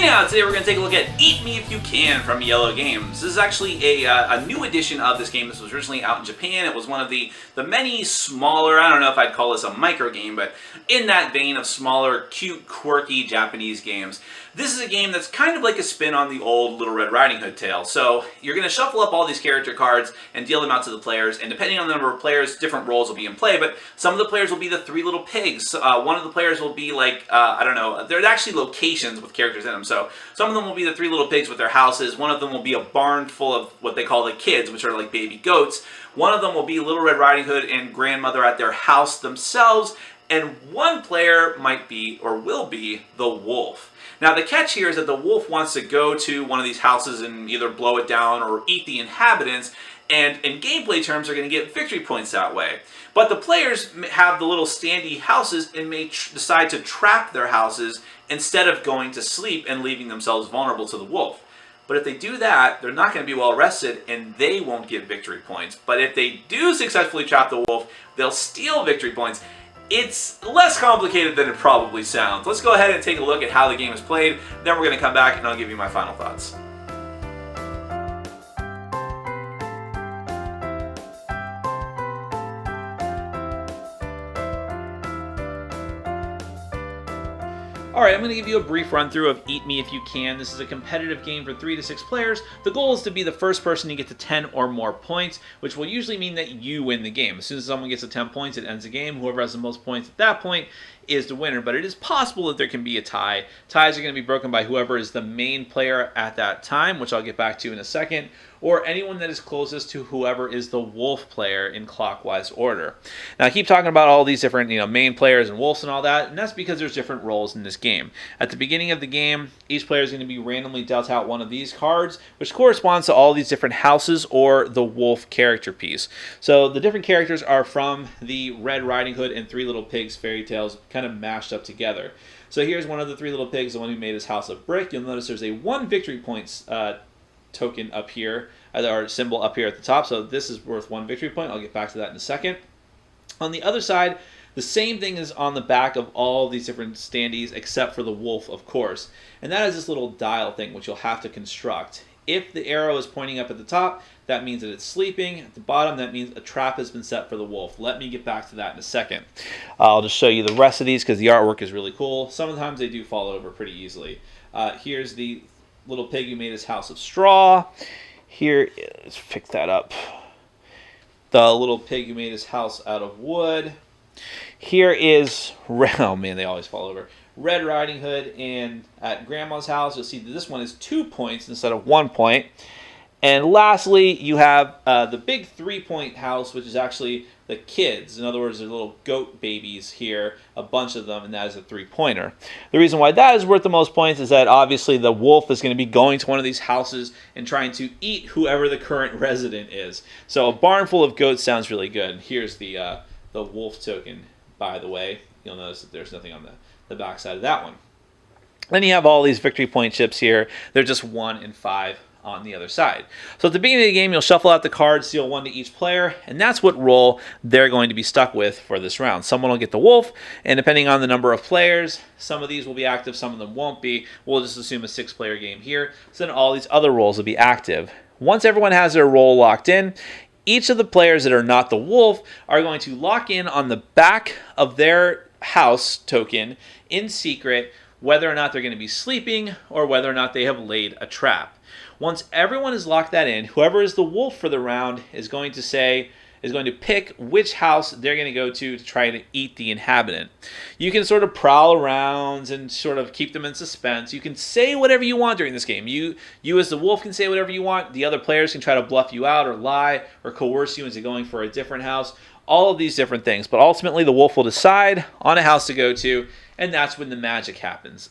Now, today we're going to take a look at Eat Me If You Can from Yellow Games. This is actually a new edition of this game. This was originally out in Japan. It was one of the many smaller, I don't know if I'd call this a micro game, but in that vein of smaller, cute, quirky Japanese games. This is a game that's kind of like a spin on the old Little Red Riding Hood tale. So you're going to shuffle up all these character cards and deal them out to the players, and depending on the number of players, different roles will be in play, but some of the players will be the three little pigs. One of the players will be like, I don't know, there's actually locations with characters in them. So some of them will be the three little pigs with their houses. One of them will be a barn full of what they call the kids, which are like baby goats. One of them will be Little Red Riding Hood and grandmother at their house themselves. And one player might be, or will be, the wolf. Now the catch here is that the wolf wants to go to one of these houses and either blow it down or eat the inhabitants, and in gameplay terms are going to get victory points that way. But the players have the little standy houses and may decide to trap their houses instead of going to sleep and leaving themselves vulnerable to the wolf. But if they do that, they're not going to be well rested and they won't get victory points. But if they do successfully trap the wolf, they'll steal victory points. It's less complicated than it probably sounds. Let's go ahead and take a look at how the game is played. Then we're going to come back and I'll give you my final thoughts. Alright, I'm going to give you a brief run through of Eat Me If You Can. This is a competitive game for 3 to 6 players. The goal is to be the first person to get to 10 or more points, which will usually mean that you win the game. As soon as someone gets to 10 points, it ends the game. Whoever has the most points at that point is the winner, but it is possible that there can be a tie. Ties are going to be broken by whoever is the main player at that time, which I'll get back to in a second, or anyone that is closest to whoever is the wolf player in clockwise order. Now I keep talking about all these different main players and wolves and all that, and that's because there's different roles in this game. At the beginning of the game, each player is going to be randomly dealt out one of these cards, which corresponds to all these different houses or the wolf character piece. So the different characters are from the Red Riding Hood and Three Little Pigs fairy tales kind of mashed up together. So here's one of the Three Little Pigs, the one who made his house of brick. You'll notice there's a 1 victory points token up here, or symbol up here at the top, so this is worth 1 victory point. I'll get back to that in a second. On the other side, the same thing is on the back of all these different standees except for the wolf, of course, and that is this little dial thing which you'll have to construct. If the arrow is pointing up at the top, that means that it's sleeping. At the bottom, that means a trap has been set for the wolf. Let me get back to that in a second. I'll just show you the rest of these because the artwork is really cool. Sometimes they do fall over pretty easily. Here's the little pig who made his house of straw. Here, let's pick that up. The little pig who made his house out of wood. Here is, oh man, they always fall over. Red Riding Hood, and at Grandma's house, you'll see that this one is 2 points instead of 1 point. And lastly, you have the big 3-point house, which is actually the kids. In other words, they're little goat babies here, a bunch of them, and that is a 3-pointer. The reason why that is worth the most points is that obviously the wolf is going to be going to one of these houses and trying to eat whoever the current resident is. So a barn full of goats sounds really good. Here's the wolf token, by the way. You'll notice that there's nothing on the back side of that one. Then you have all these victory point chips here. They're just 1 and 5 on the other side. So at the beginning of the game, you'll shuffle out the cards, deal 1 to each player, and that's what role they're going to be stuck with for this round. Someone will get the wolf, and depending on the number of players, some of these will be active, some of them won't be. We'll just assume a 6-player game here, so then all these other roles will be active. Once everyone has their role locked in, each of the players that are not the wolf are going to lock in on the back of their house token in secret whether or not they're going to be sleeping or whether or not they have laid a trap. Once everyone has locked that in, whoever is the wolf for the round is going to pick which house they're going to go to try to eat the inhabitant. You can sort of prowl around and sort of keep them in suspense. You can say whatever you want during this game. You as the wolf can say whatever you want. The other players can try to bluff you out or lie or coerce you into going for a different house. All of these different things. But ultimately the wolf will decide on a house to go to, and that's when the magic happens.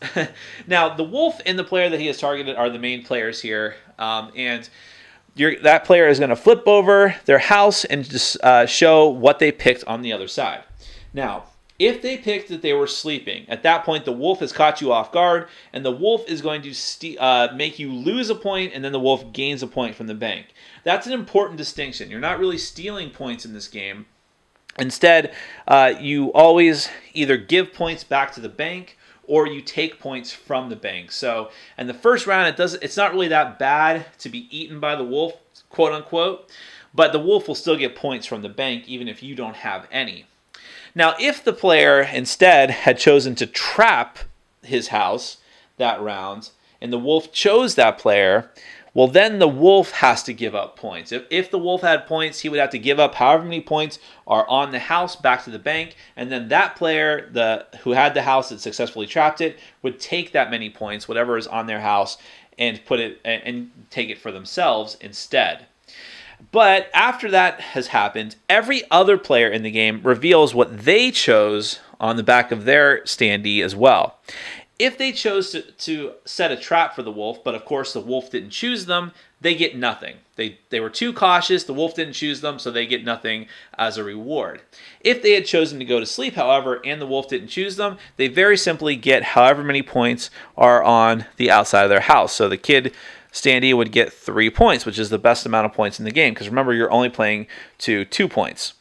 Now, the wolf and the player that he has targeted are the main players here, and that player is going to flip over their house and just show what they picked on the other side. Now, if they picked that they were sleeping, at that point the wolf has caught you off guard, and the wolf is going to make you lose a point, and then the wolf gains a point from the bank. That's an important distinction. You're not really stealing points in this game. Instead, you always either give points back to the bank or you take points from the bank. So in the first round, it's not really that bad to be eaten by the wolf, quote unquote, but the wolf will still get points from the bank even if you don't have any. Now, if the player instead had chosen to trap his house that round, and the wolf chose that player, well, then the wolf has to give up points. If the wolf had points, he would have to give up however many points are on the house back to the bank, and then that player who had the house that successfully trapped it would take that many points, whatever is on their house, and put it and take it for themselves instead. But after that has happened, every other player in the game reveals what they chose on the back of their standee as well. If they chose to set a trap for the wolf, but of course the wolf didn't choose them, they get nothing. They were too cautious, the wolf didn't choose them, so they get nothing as a reward. If they had chosen to go to sleep, however, and the wolf didn't choose them, they very simply get however many points are on the outside of their house. So the kid standee would get 3 points, which is the best amount of points in the game, because remember, you're only playing to 2 points.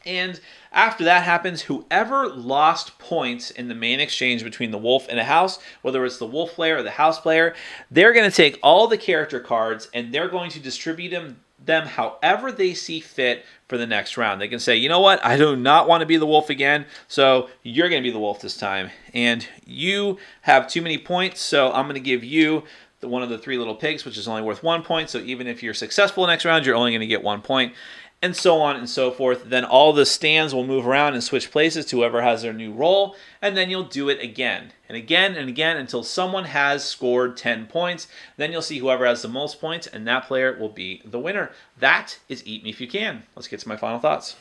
And after that happens, whoever lost points in the main exchange between the wolf and a house, whether it's the wolf player or the house player, they're going to take all the character cards and they're going to distribute them however they see fit for the next round. They can say, you know what, I do not want to be the wolf again, so you're going to be the wolf this time. And you have too many points, so I'm going to give you one of the 3 little pigs, which is only worth 1 point. So even if you're successful next round, you're only going to get 1 point. And so on and so forth. Then all the stands will move around and switch places to whoever has their new role, and then you'll do it again and again and again until someone has scored 10 points. Then you'll see whoever has the most points, and that player will be the winner. That is Eat Me If You Can. Let's get to my final thoughts.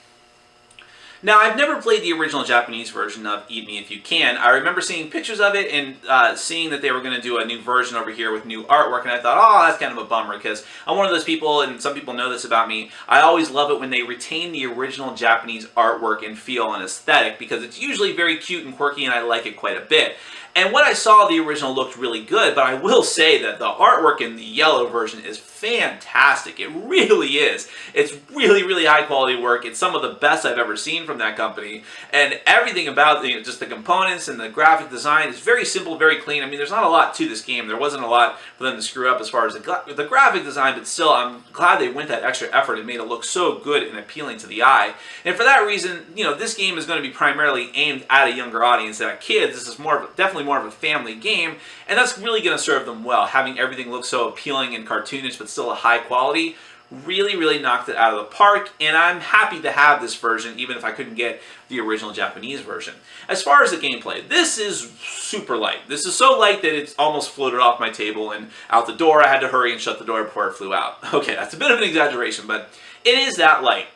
Now, I've never played the original Japanese version of Eat Me If You Can. I remember seeing pictures of it and seeing that they were going to do a new version over here with new artwork, and I thought, oh, that's kind of a bummer, because I'm one of those people, and some people know this about me, I always love it when they retain the original Japanese artwork and feel and aesthetic, because it's usually very cute and quirky, and I like it quite a bit. And when I saw the original looked really good, but I will say that the artwork in the yellow version is fantastic. It really is. It's really, really high quality work. It's some of the best I've ever seen from that company. And everything about just the components and the graphic design is very simple, very clean. I mean, there's not a lot to this game. There wasn't a lot for them to screw up as far as the graphic design, but still, I'm glad they went that extra effort and made it look so good and appealing to the eye. And for that reason, this game is going to be primarily aimed at a younger audience, at kids. This is definitely more of a family game, and that's really going to serve them well. Having everything look so appealing and cartoonish, but still a high quality, really, really knocked it out of the park, and I'm happy to have this version, even if I couldn't get the original Japanese version. As far as the gameplay, this is super light. This is so light that it's almost floated off my table and out the door. I had to hurry and shut the door before it flew out. Okay, that's a bit of an exaggeration, but it is that light.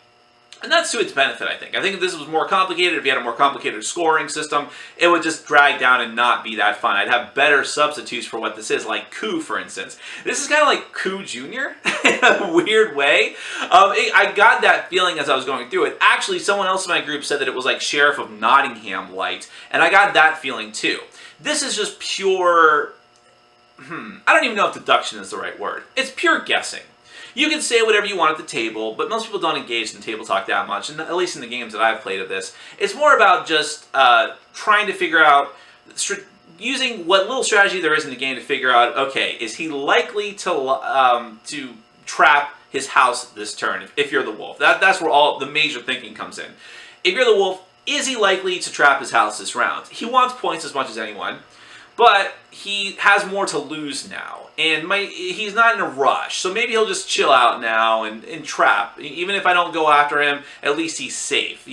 And that's to its benefit, I think. I think if this was more complicated, if you had a more complicated scoring system, it would just drag down and not be that fun. I'd have better substitutes for what this is, like Coup, for instance. This is kind of like Coup Jr. in a weird way. I got that feeling as I was going through it. Actually, someone else in my group said that it was like Sheriff of Nottingham light, and I got that feeling too. This is just pure... I don't even know if deduction is the right word. It's pure guessing. You can say whatever you want at the table, but most people don't engage in table talk that much, and at least in the games that I've played of this. It's more about just trying to figure out, using what little strategy there is in the game to figure out, okay, is he likely to trap his house this turn, if you're the wolf? That's where all the major thinking comes in. If you're the wolf, is he likely to trap his house this round? He wants points as much as anyone, but he has more to lose now, and he's not in a rush, so maybe he'll just chill out now and trap. Even if I don't go after him, at least he's safe.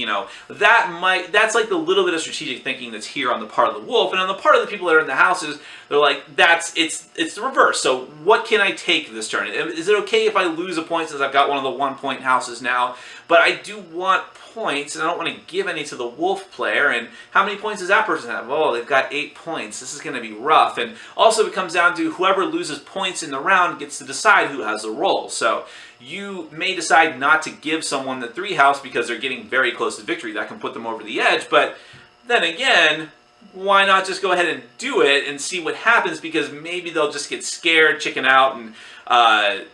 That's like the little bit of strategic thinking that's here on the part of the wolf, and on the part of the people that are in the houses, they're like, it's the reverse. So what can I take this turn? Is it okay if I lose a point since I've got one of the 1-point houses now? But I do want points, and I don't want to give any to the wolf player. And how many points does that person have? Oh, they've got 8 points. This is going to be rough. And also it comes down to whoever loses points in the round gets to decide who has the role. So you may decide not to give someone the 3 house because they're getting very close to victory. That can put them over the edge. But then again, why not just go ahead and do it and see what happens, because maybe they'll just get scared, chicken out, and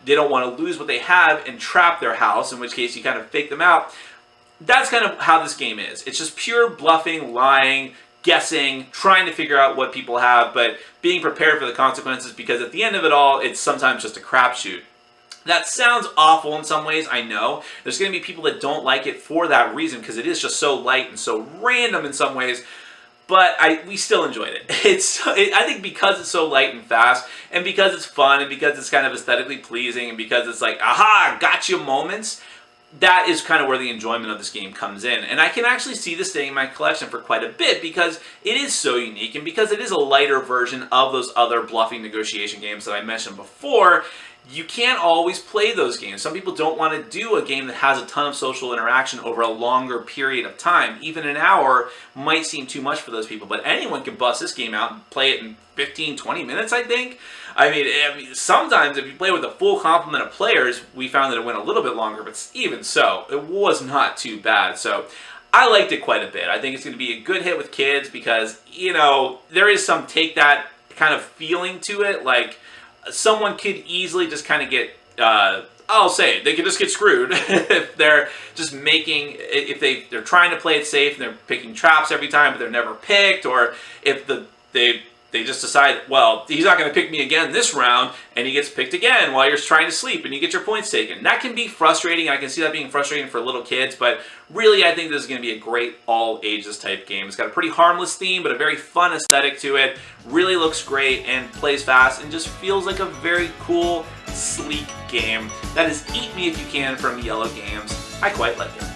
they don't want to lose what they have and trap their house, in which case you kind of fake them out. That's kind of how this game is. It's just pure bluffing, lying, guessing, trying to figure out what people have, but being prepared for the consequences, because at the end of it all, it's sometimes just a crapshoot. That sounds awful in some ways, I know. There's going to be people that don't like it for that reason, because it is just so light and so random in some ways. But we still enjoyed it. I think because it's so light and fast, and because it's fun, and because it's kind of aesthetically pleasing, and because it's like, aha, gotcha moments, that is kind of where the enjoyment of this game comes in. And I can actually see this staying in my collection for quite a bit because it is so unique, and because it is a lighter version of those other bluffing negotiation games that I mentioned before. You can't always play those games. Some people don't want to do a game that has a ton of social interaction over a longer period of time. Even an hour might seem too much for those people, but anyone can bust this game out and play it in 15, 20 minutes, I think. I mean, sometimes if you play with a full complement of players, we found that it went a little bit longer, but even so, it was not too bad. So I liked it quite a bit. I think it's going to be a good hit with kids because, there is some take that kind of feeling to it, like someone could easily just kind of get, I'll say it, they could just get screwed if they're just if they're trying to play it safe and they're picking traps every time but they're never picked, or if they just decide, well, he's not going to pick me again this round, and he gets picked again while you're trying to sleep, and you get your points taken. That can be frustrating. I can see that being frustrating for little kids, but really I think this is going to be a great all-ages type game. It's got a pretty harmless theme, but a very fun aesthetic to it. Really looks great and plays fast and just feels like a very cool, sleek game. That is Eat Me If You Can from Yellow Games. I quite like it.